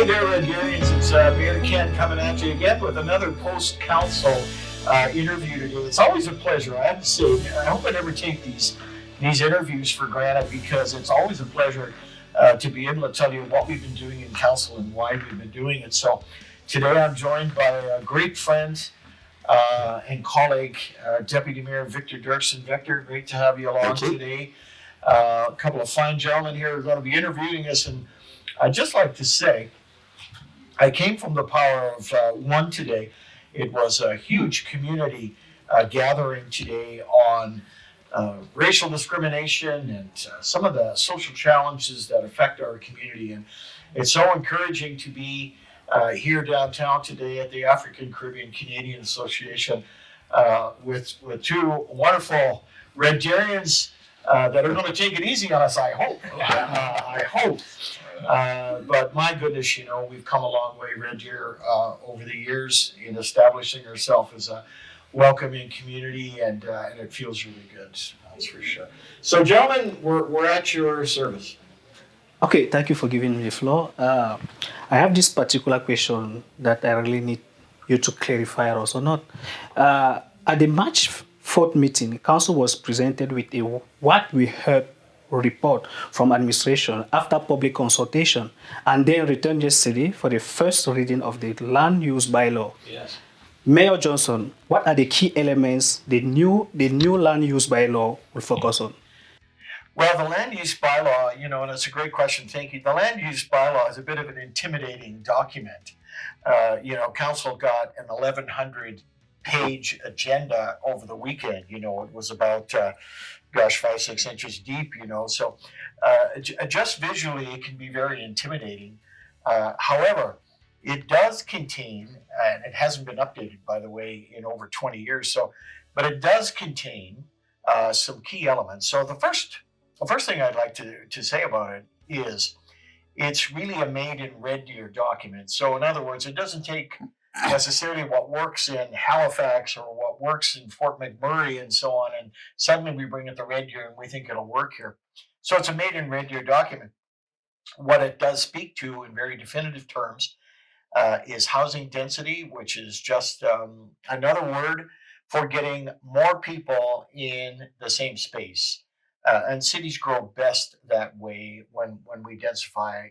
Hey there, Red Unions. It's Mayor Ken coming at you again with another post-council interview today. It's always a pleasure. I have to say, I hope I never take these interviews for granted because it's always a pleasure to be able to tell you what we've been doing in council and why we've been doing it. So today I'm joined by a great friend and colleague, Deputy Mayor Victor Doerksen. Victor, great to have you along today. A couple of fine gentlemen here are going to be interviewing us, and I'd just like to say, I came from the Power of One today. It was a huge community gathering today on racial discrimination and some of the social challenges that affect our community. And it's so encouraging to be here downtown today at the African Caribbean Canadian Association with two wonderful Red Deerians that are going to take it easy on us, I hope. I hope. But my goodness, you know, we've come a long way, Red Deer, over the years in establishing ourselves as a welcoming community, and it feels really good, that's for sure. So, gentlemen, we're at your service. Okay, thank you for giving me the floor. I have this particular question that I really need you to clarify or also not. At the March 4th meeting, Council was presented with a what we heard report from administration after public consultation and then returned yesterday for the first reading of the land use bylaw. Yes. Mayor Johnson, what are the key elements the new land use bylaw will focus on? Well, the land use bylaw, you know, and it's a great question, thank you. The land use bylaw is a bit of an intimidating document. You know, council got an 1,100-page agenda over the weekend. You know, it was about 5-6 inches deep, you know, so just visually it can be very intimidating. However, it does contain, and it hasn't been updated, by the way, in over 20 years, so, but it does contain some key elements. So the first thing I'd like to say about it is it's really a made in Red Deer document. So in other words, it doesn't take necessarily what works in Halifax or what works in Fort McMurray and so on, and suddenly we bring it to Red Deer and we think it'll work here. So it's a made in Red Deer document. What it does speak to in very definitive terms is housing density, which is just another word for getting more people in the same space. And cities grow best that way when we densify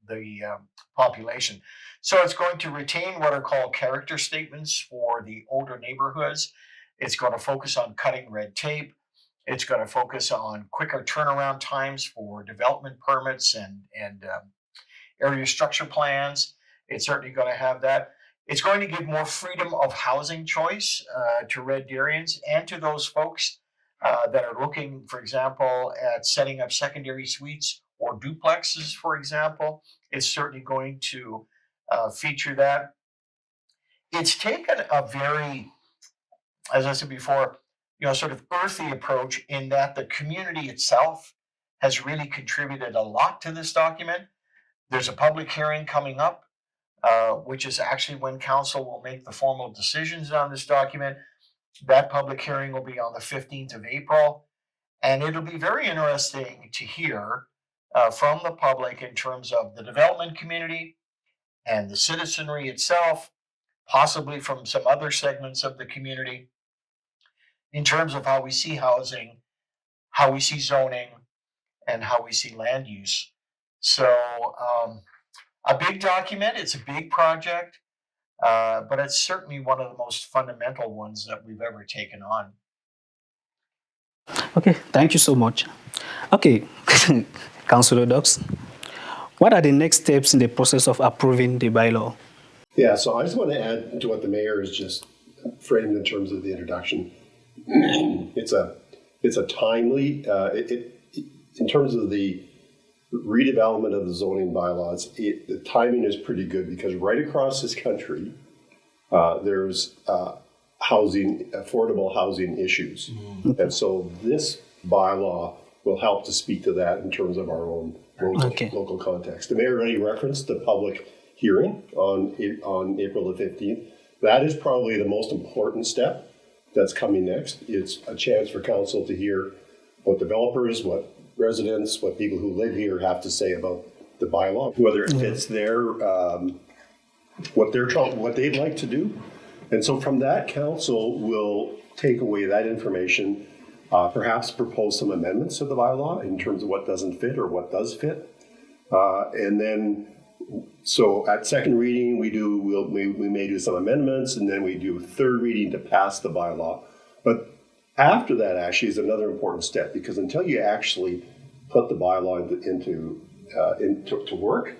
the population. So it's going to retain what are called character statements for the older neighborhoods. It's going to focus on cutting red tape. It's going to focus on quicker turnaround times for development permits and area structure plans. It's certainly going to have that. It's going to give more freedom of housing choice to Red Deerians and to those folks that are looking, for example, at setting up secondary suites or duplexes, for example. It's certainly going to feature that. It's taken a very, as I said before, you know, sort of earthy approach in that the community itself has really contributed a lot to this document. There's a public hearing coming up, which is actually when council will make the formal decisions on this document. That public hearing will be on the 15th of April, and it'll be very interesting to hear from the public in terms of the development community and the citizenry itself, possibly from some other segments of the community, in terms of how we see housing, how we see zoning, and how we see land use. So a big document, it's a big project, but it's certainly one of the most fundamental ones that we've ever taken on. Okay, thank you so much. Okay, Councillor Doerksen, what are the next steps in the process of approving the bylaw? Yeah, so I just want to add to what the mayor has just framed in terms of the introduction. It's a timely, in terms of the redevelopment of the zoning bylaws, the timing is pretty good because right across this country, there's affordable housing issues. Mm-hmm. And so this bylaw will help to speak to that in terms of our own local context. The mayor already referenced the public hearing on April the 15th. That is probably the most important step that's coming next. It's a chance for council to hear what developers, what residents, what people who live here have to say about the bylaw, whether it fits what they'd like to do. And so from that, council will take away that information, perhaps propose some amendments to the bylaw in terms of what doesn't fit or what does fit. And then, so at second reading, we may do some amendments, and then we do third reading to pass the bylaw. But after that actually is another important step, because until you actually put the bylaw into work,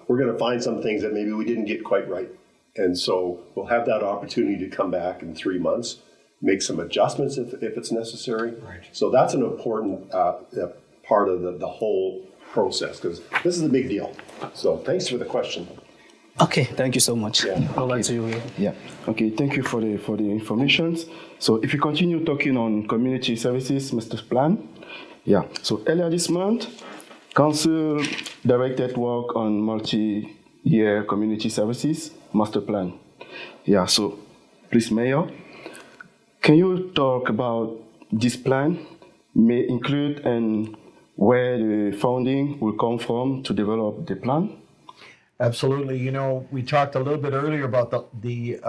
we're going to find some things that maybe we didn't get quite right. And so we'll have that opportunity to come back in 3 months, make some adjustments if it's necessary. Right. So that's an important part of the whole process, because this is a big deal. So thanks for the question. Okay, thank you so much. Yeah. Over to you. Yeah. Okay. Thank you for the information. So if you continue talking on community services master plan, yeah. So earlier this month, council directed work on multi-year community services master plan. Yeah. So please, Mayor, can you talk about this plan may include and where the funding will come from to develop the plan? Absolutely. You know, we talked a little bit earlier about the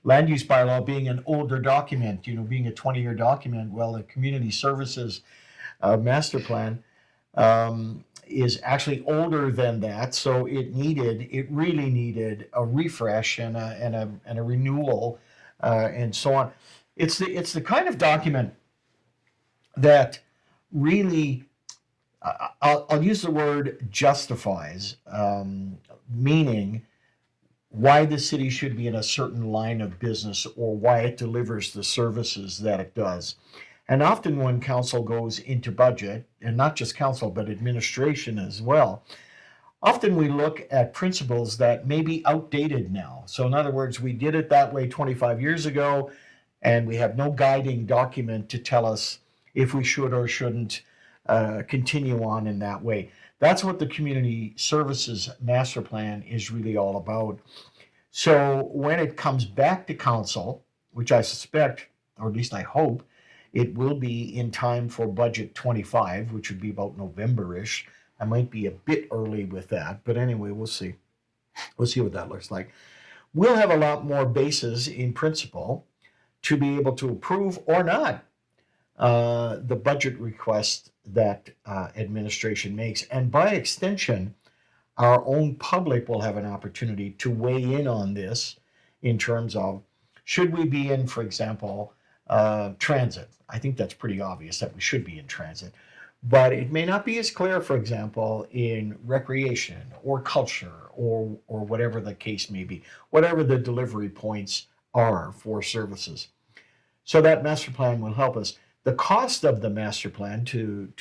land use bylaw being an older document, you know, being a 20-year document. Well, the community services master plan is actually older than that. So it really needed a refresh and a renewal and so on. It's the kind of document that really, I'll use the word justifies, meaning why the city should be in a certain line of business or why it delivers the services that it does. And often when council goes into budget, and not just council, but administration as well, often we look at principles that may be outdated now. So in other words, we did it that way 25 years ago, and we have no guiding document to tell us if we should or shouldn't continue on in that way. That's what the community services master plan is really all about. So when it comes back to council, which I suspect, or at least I hope, it will be in time for budget 25, which would be about November-ish. I might be a bit early with that, but anyway, we'll see. We'll see what that looks like. We'll have a lot more bases in principle to be able to approve or not the budget request that administration makes. And by extension, our own public will have an opportunity to weigh in on this in terms of, should we be in, for example, transit? I think that's pretty obvious that we should be in transit. But it may not be as clear, for example, in recreation or culture or whatever the case may be, whatever the delivery points are for services. So that master plan will help us. The cost of the master plan, to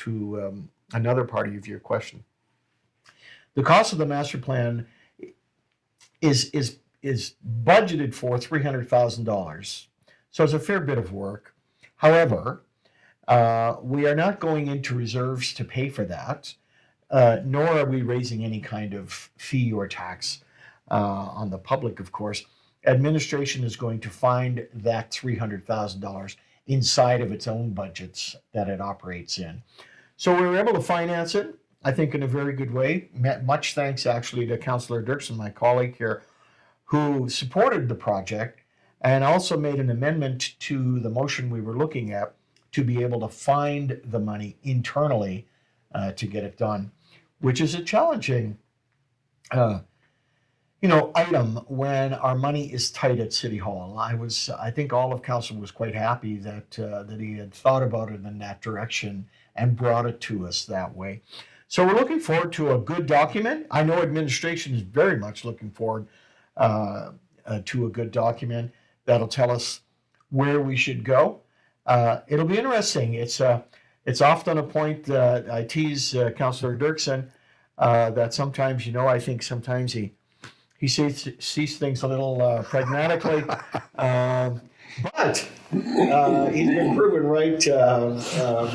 another part of your question, the cost of the master plan is budgeted for $300,000. So it's a fair bit of work. However, we are not going into reserves to pay for that, nor are we raising any kind of fee or tax on the public, of course. Administration is going to find that $300,000 inside of its own budgets that it operates in. So we were able to finance it, I think, in a very good way. Much thanks, actually, to Councillor Dirksen, my colleague here, who supported the project and also made an amendment to the motion we were looking at to be able to find the money internally to get it done, which is a challenging item when our money is tight at City Hall. I think all of council was quite happy that he had thought about it in that direction and brought it to us that way. So we're looking forward to a good document. I know administration is very much looking forward to a good document that'll tell us where we should go. It'll be interesting. It's often a point that I tease Councillor Dirksen that sometimes, I think sometimes he sees things a little pragmatically, but he's been proven right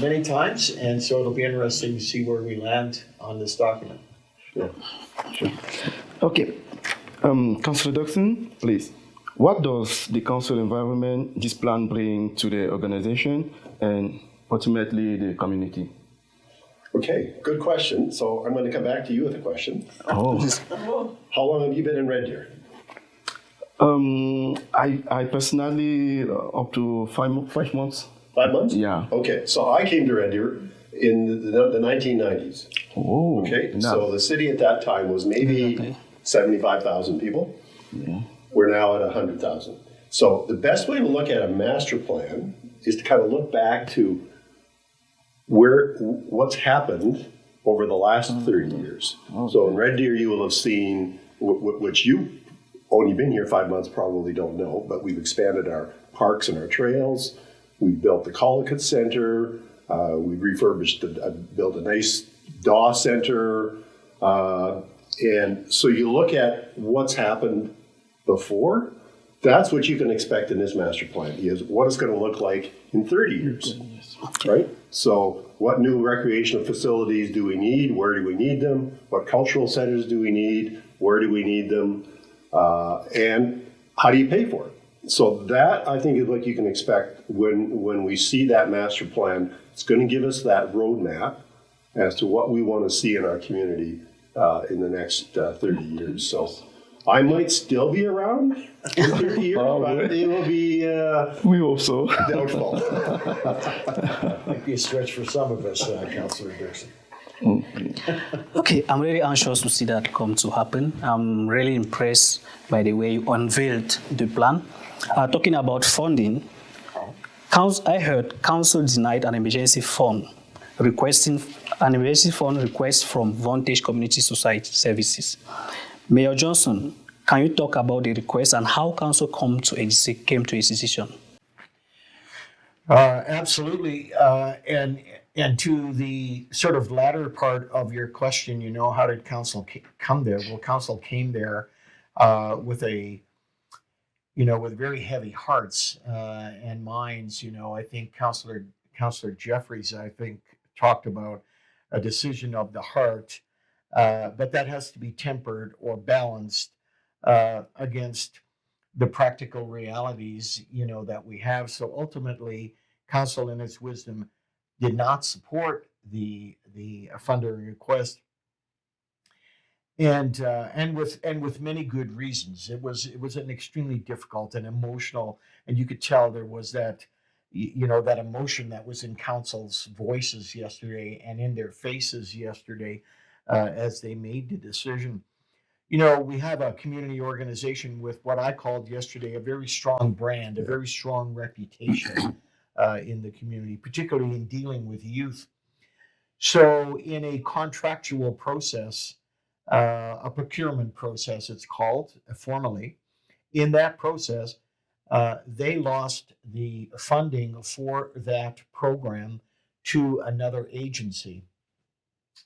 many times, and so it'll be interesting to see where we land on this document. Sure. Okay. Councillor Dirksen, please. What does the council environment, this plan, bring to the organization and ultimately the community? Okay, good question. So I'm going to come back to you with a question. Oh. How long have you been in Red Deer? I personally up to 5 months. 5 months? Yeah. Okay, so I came to Red Deer in the 1990s. Oh. Okay, no. so the city at that time was maybe Okay. 75,000 people. Yeah. We're now at 100,000. So the best way to look at a master plan is to kind of look back to what's happened over the last 30 years. So in Red Deer, you will have seen, which you only been here 5 months, probably don't know, but we've expanded our parks and our trails. We've built the Collicutt Center. We've refurbished, built a nice DAW center. And so you look at what's happened before, that's what you can expect in this master plan, is what it's going to look like in 30 years, right? So what new recreational facilities do we need? Where do we need them? What cultural centers do we need? Where do we need them? And how do you pay for it? So that, I think, is what you can expect when we see that master plan. It's going to give us that roadmap as to what we want to see in our community in the next 30 years. So I might still be around in 30 years, but it will be We hope so. doubtful. Might be a stretch for some of us, Councillor Dixon. Okay, I'm really anxious to see that come to happen. I'm really impressed by the way you unveiled the plan. Talking about funding, I heard council denied an emergency fund request from Vantage Community Society Services. Mayor Johnson, can you talk about the request and how council came to a decision? Absolutely. And to the sort of latter part of your question, how did council come there? Well, council came there with with very heavy hearts and minds. I think Councillor Jeffries, talked about a decision of the heart, but that has to be tempered or balanced against the practical realities, that we have. So ultimately, council, in its wisdom, did not support the funding request, and with many good reasons. It was an extremely difficult and emotional, and you could tell there was that that emotion that was in council's voices yesterday and in their faces yesterday as they made the decision. We have a community organization with what I called yesterday a very strong brand, a very strong reputation in the community, particularly in dealing with youth. So in a contractual process, a procurement process, it's called formally, in that process, they lost the funding for that program to another agency.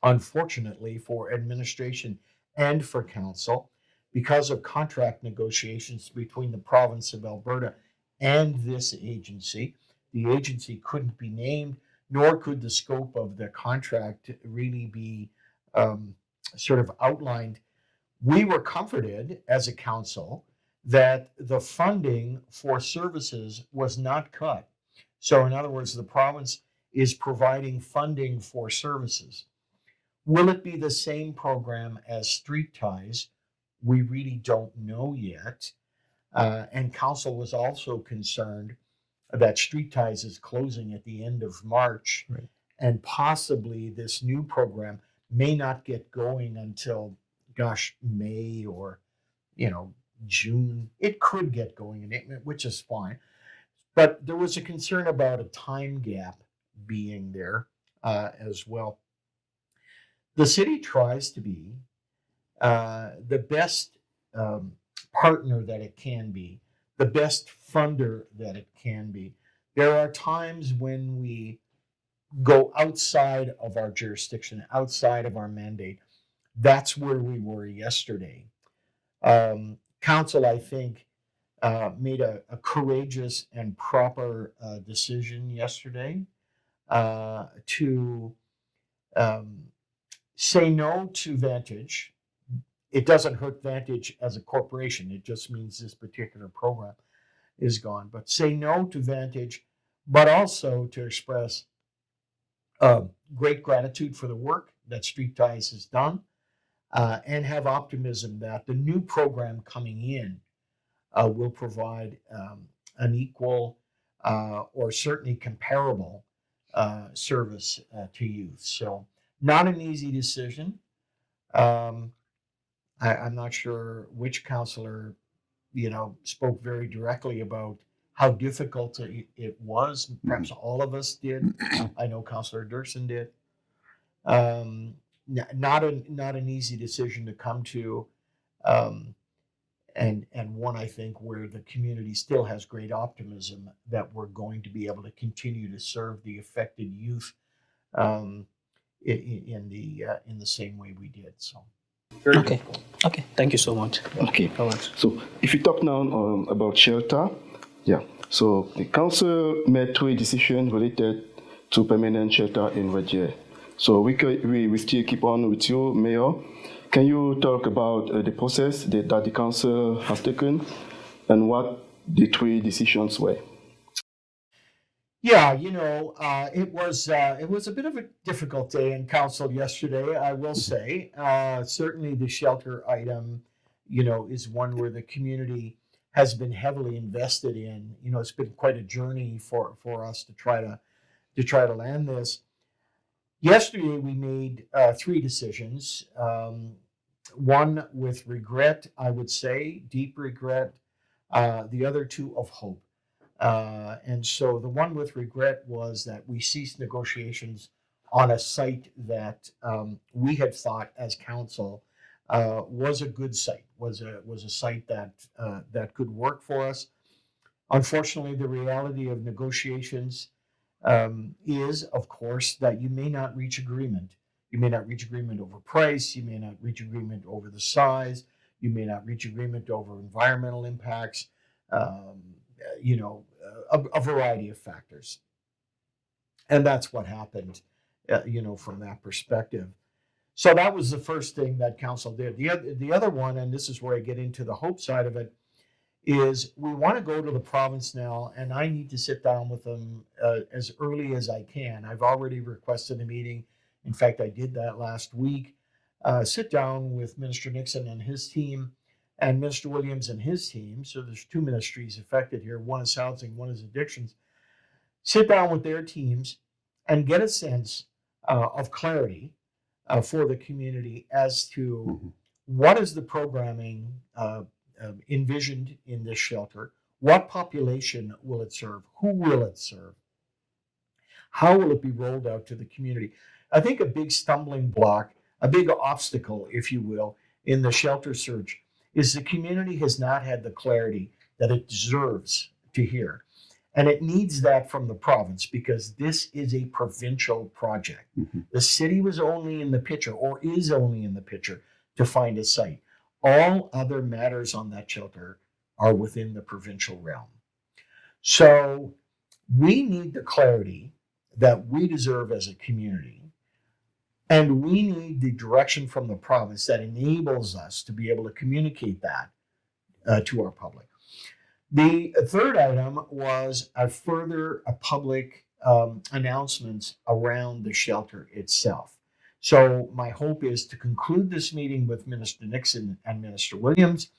Unfortunately for administration and for council, because of contract negotiations between the province of Alberta and this agency, the agency couldn't be named, nor could the scope of the contract really be sort of outlined. We were comforted as a council that the funding for services was not cut. So in other words, the province is providing funding for services. Will it be the same program as Street Ties? We really don't know yet. And council was also concerned that Street Ties is closing at the end of March, Right. and possibly this new program may not get going until, May or, June. It could get going, which is fine. But there was a concern about a time gap being there as well. The city tries to be the best partner that it can be, the best funder that it can be. There are times when we go outside of our jurisdiction, outside of our mandate. That's where we were yesterday. Council, I think, made a courageous and proper decision yesterday to say no to Vantage. It doesn't hurt Vantage as a corporation. It just means this particular program is gone. But say no to Vantage, but also to express great gratitude for the work that Street Ties has done, and have optimism that the new program coming in will provide an equal or certainly comparable service to youth. So, not an easy decision. Um, I'm not sure which counselor, spoke very directly about how difficult it was. Perhaps all of us did. I know Counselor Dirksen did. Um, not an easy decision to come to, um, and one I think where the community still has great optimism that we're going to be able to continue to serve the affected youth um, in the same way we did. So very Okay. difficult. Okay. Thank you so much. Okay. All right. So if you talk now about shelter, yeah. So the council made 3 decisions related to permanent shelter in Red Deer. So we still keep on with you, Mayor. Can you talk about the process that the council has taken and what the 3 decisions were? Yeah, it was a bit of a difficult day in council yesterday, I will say. Certainly, the shelter item, is one where the community has been heavily invested in. It's been quite a journey for us to try to land this. Yesterday, we made 3 decisions. One with regret, I would say, deep regret. The other 2 of hope. And so the one with regret was that we ceased negotiations on a site that we had thought as council was a good site, was a site that could work for us. Unfortunately, the reality of negotiations is, of course, that you may not reach agreement. You may not reach agreement over price. You may not reach agreement over the size. You may not reach agreement over environmental impacts. Um, a variety of factors. And that's what happened, from that perspective. So that was the first thing that council did. The other one, and this is where I get into the hope side of it, is we want to go to the province now, and I need to sit down with them as early as I can. I've already requested a meeting. In fact, I did that last week. Sit down with Minister Nixon and his team and Minister Williams and his team. So there's 2 ministries affected here. One is housing, one is addictions. Sit down with their teams and get a sense of clarity for the community as to what is the programming envisioned in this shelter, what population will it serve, who will it serve, how will it be rolled out to the community. I think a big stumbling block, a big obstacle, if you will, in the shelter search is the community has not had the clarity that it deserves to hear. And it needs that from the province because this is a provincial project. The city was only in the picture or is only in the picture to find a site. All other matters on that shelter are within the provincial realm. So we need the clarity that we deserve as a community. And we need the direction from the province that enables us to be able to communicate that to our public. The third item was a public announcements around the shelter itself. So my hope is to conclude this meeting with Minister Nixon and Minister Williams,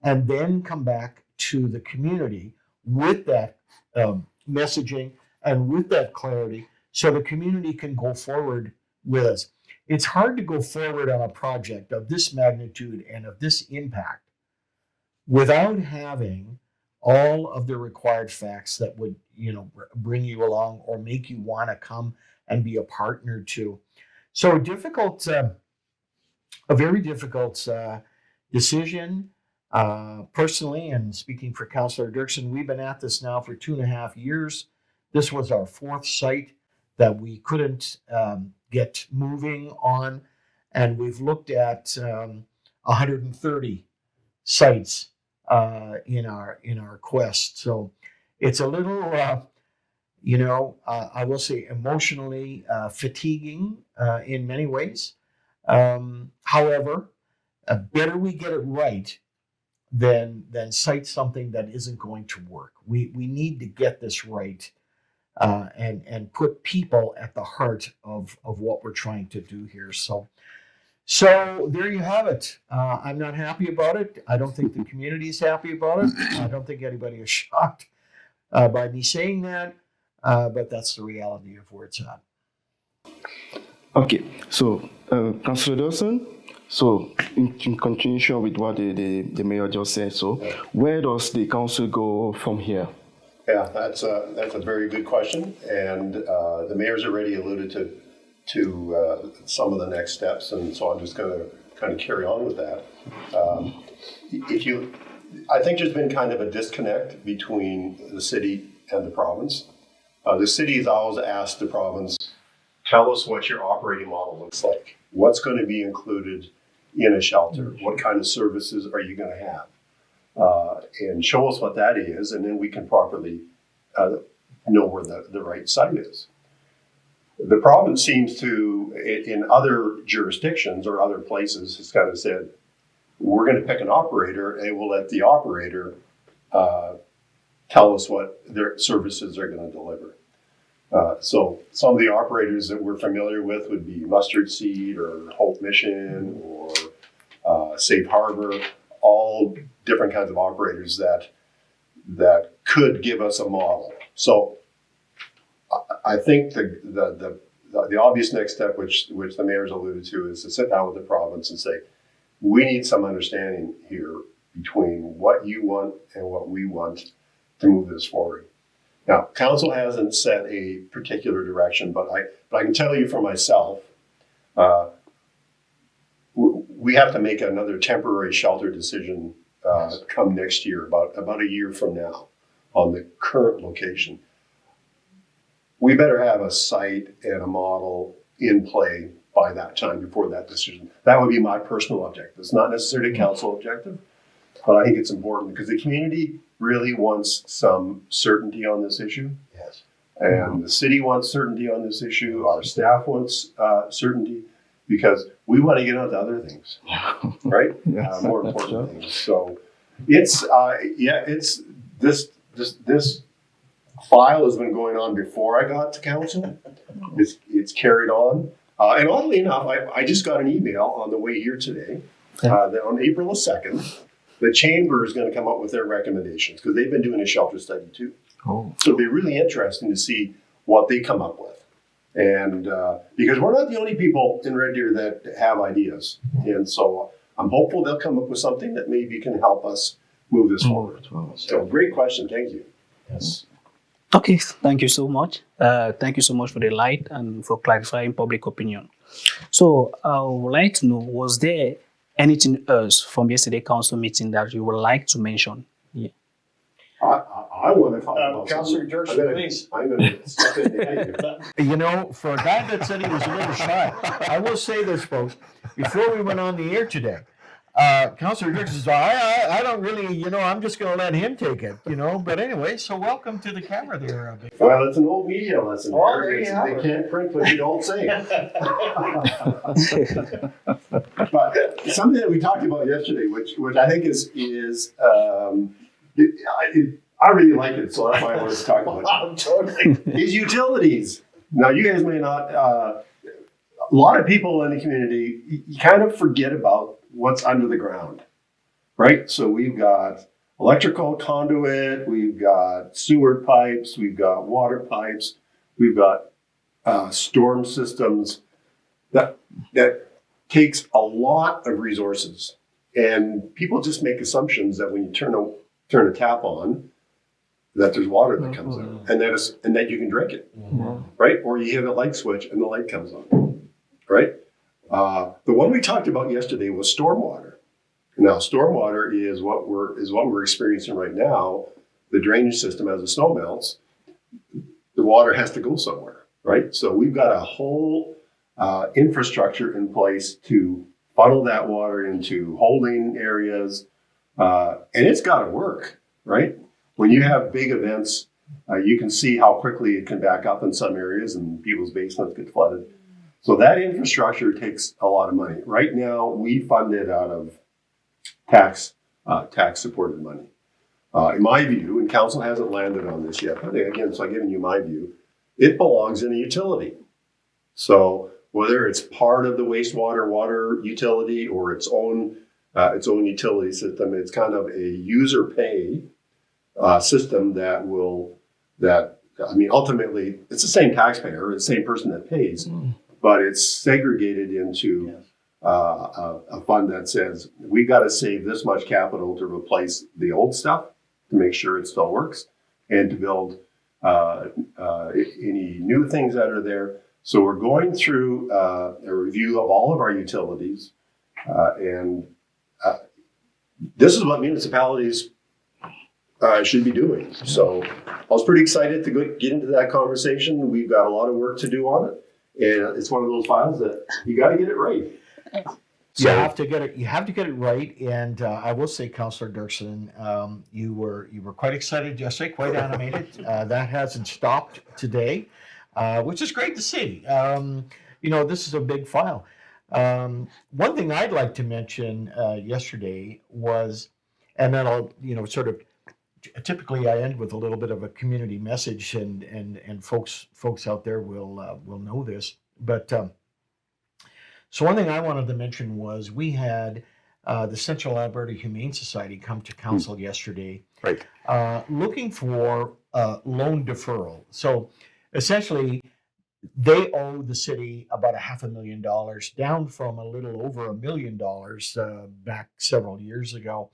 and then come back to the community with that messaging and with that clarity so the community can go forward with us. It's hard to go forward on a project of this magnitude and of this impact without having all of the required facts that would, bring you along or make you want to come and be a partner to. So a very difficult decision. Personally, and speaking for Councillor Dirksen, we've been at this now for 2.5 years. This was our 4th site that we couldn't get moving on, and we've looked at 130 sites in our quest. So it's a little, I will say, emotionally fatiguing in many ways. However, better we get it right than cite something that isn't going to work. We need to get this right and put people at the heart of what we're trying to do here. So there you have it. I'm not happy about it. I don't think the community is happy about it. I don't think anybody is shocked by me saying that, but that's the reality of where it's at. Okay, so Councillor Dawson, so in continuation with what the mayor just said, so where does the council go from here? Yeah, that's a very good question, and the mayor's already alluded to some of the next steps, and so I'm just going to kind of carry on with that. I think there's been kind of a disconnect between the city and the province. The city has always asked the province, tell us what your operating model looks like. What's going to be included in a shelter? What kind of services are you going to have? And show us what that is, and then we can properly know where the right site is. The province seems to, in other jurisdictions or other places, has kind of said, we're going to pick an operator and we'll let the operator tell us what their services are going to deliver. So some of the operators that we're familiar with would be Mustard Seed or Hope Mission or Safe Harbor, all different kinds of operators that could give us a model. So I think the obvious next step, which the mayor's alluded to, is to sit down with the province and say, we need some understanding here between what you want and what we want to move this forward. Now, council hasn't set a particular direction, but I can tell you for myself, we have to make another temporary shelter decision come next year, about a year from now, on the current location. We better have a site and a model in play by that time, before that decision. That would be my personal objective. It's not necessarily a council objective, but I think it's important because the community really wants some certainty on this issue. Yes. And the city wants certainty on this issue. Our staff wants certainty, because we want to get on to other things, right? Yes, More that's important true. things. So it's this file has been going on before I got to council. It's carried on. And oddly enough, I just got an email on the way here today that on April the 2nd, the chamber is going to come up with their recommendations, because they've been doing a shelter study too. Oh. So it'll be really interesting to see what they come up with. And because we're not the only people in Red Deer that have ideas. And so I'm hopeful they'll come up with something that maybe can help us move this forward. So great question. Thank you. Yes. Okay, thank you so much. Thank you so much for the light and for clarifying public opinion. So I would like to know, was there anything else from yesterday council meeting that you would like to mention? Yeah. I want to talk about Councillor something. Dirksen, please. I'm going to step in here. You know, for a guy that said he was a little shy, I will say this, folks. Before we went on the air today, Councillor Dirksen says, I don't really, I'm just going to let him take it, But anyway, so welcome to the camera there. Big fella. Well, it's an old media lesson. Oh, there you They have it. can't print what you don't say. But something that we talked about yesterday, which I think is I really like it, so that's why I wanted to talk about it. Totally. Is utilities. Now, you guys may not. A lot of people in the community, you kind of forget about what's under the ground, right? So we've got electrical conduit, we've got sewer pipes, we've got water pipes, we've got storm systems. That takes a lot of resources, and people just make assumptions that when you turn a tap on, that there's water that comes out, and that you can drink it, right? Or you hit a light switch and the light comes on, right? The one we talked about yesterday was stormwater. Now, stormwater is what we're experiencing right now. The drainage system, as the snow melts, the water has to go somewhere, right? So we've got a whole infrastructure in place to funnel that water into holding areas, and it's got to work, right? When you have big events, you can see how quickly it can back up in some areas and people's basements get flooded. So that infrastructure takes a lot of money. Right now, we fund it out of tax supported money. In my view, and council hasn't landed on this yet, but again, so I'm giving you my view, it belongs in a utility. So whether it's part of the wastewater water utility or its own utility system, it's kind of a user pay system that ultimately it's the same taxpayer, it's the same person that pays, but it's segregated into a fund that says we got to save this much capital to replace the old stuff to make sure it still works and to build any new things that are there. So we're going through a review of all of our utilities, and this is what municipalities should be doing. So I was pretty excited to get into that conversation. We've got a lot of work to do on it, and it's one of those files that you got to get it right. You have to get it right, and I will say, Councillor Dirksen, you were quite excited yesterday, quite animated. That hasn't stopped today, which is great to see. This is a big file. One thing I'd like to mention yesterday was, and then I'll sort of typically I end with a little bit of a community message, and folks out there will know this, but. So one thing I wanted to mention was we had the Central Alberta Humane Society come to council yesterday, Right. Looking for loan deferral. So essentially, they owe the city about $500,000, down from a little over $1 million back several years ago.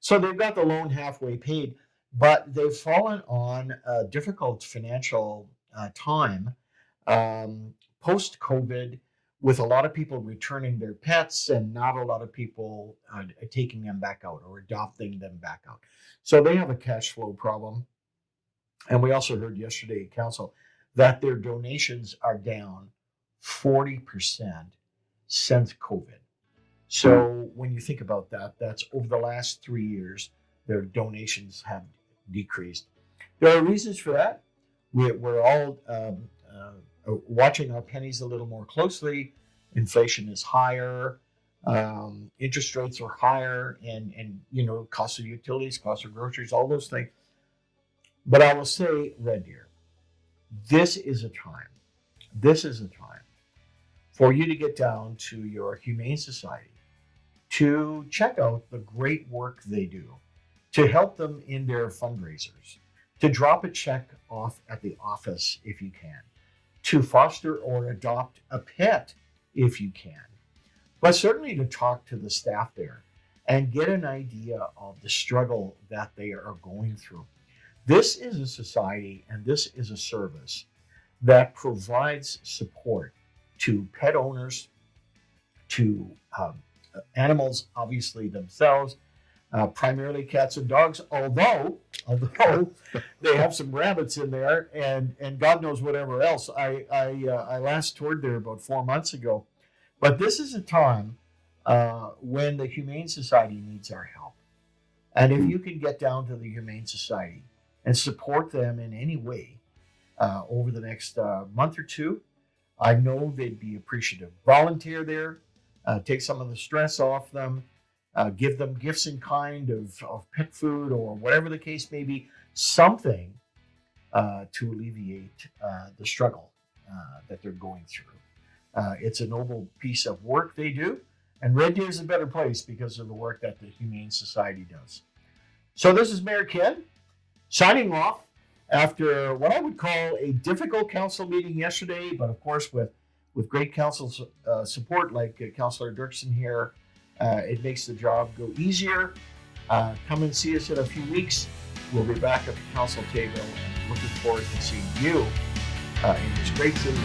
So they've got the loan halfway paid, but they've fallen on a difficult financial time post-COVID, with a lot of people returning their pets and not a lot of people taking them back out or adopting them back out. So they have a cash flow problem. And we also heard yesterday at council that their donations are down 40% since COVID. So when you think about that, that's over the last 3 years, their donations have decreased. There are reasons for that. We're all watching our pennies a little more closely. Inflation is higher, interest rates are higher, and cost of utilities, cost of groceries, all those things. But I will say, Red Deer, this is a time for you to get down to your Humane Society, to check out the great work they do, to help them in their fundraisers, to drop a check off at the office if you can, to foster or adopt a pet if you can, but certainly to talk to the staff there and get an idea of the struggle that they are going through. This is a society and this is a service that provides support to pet owners, to animals, obviously themselves, primarily cats and dogs, although they have some rabbits in there and God knows whatever else. I last toured there about 4 months ago, but this is a time when the Humane Society needs our help. And if you can get down to the Humane Society and support them in any way over the next month or two, I know they'd be appreciative. Volunteer there, take some of the stress off them. Give them gifts in kind of pet food or whatever the case may be, something to alleviate the struggle that they're going through. It's a noble piece of work they do, and Red Deer is a better place because of the work that the Humane Society does. So this is Mayor Ken signing off after what I would call a difficult council meeting yesterday, but of course with great council support like Councillor Dirksen here, it makes the job go easier. Come and see us in a few weeks. We'll be back at the council table and looking forward to seeing you in this great city.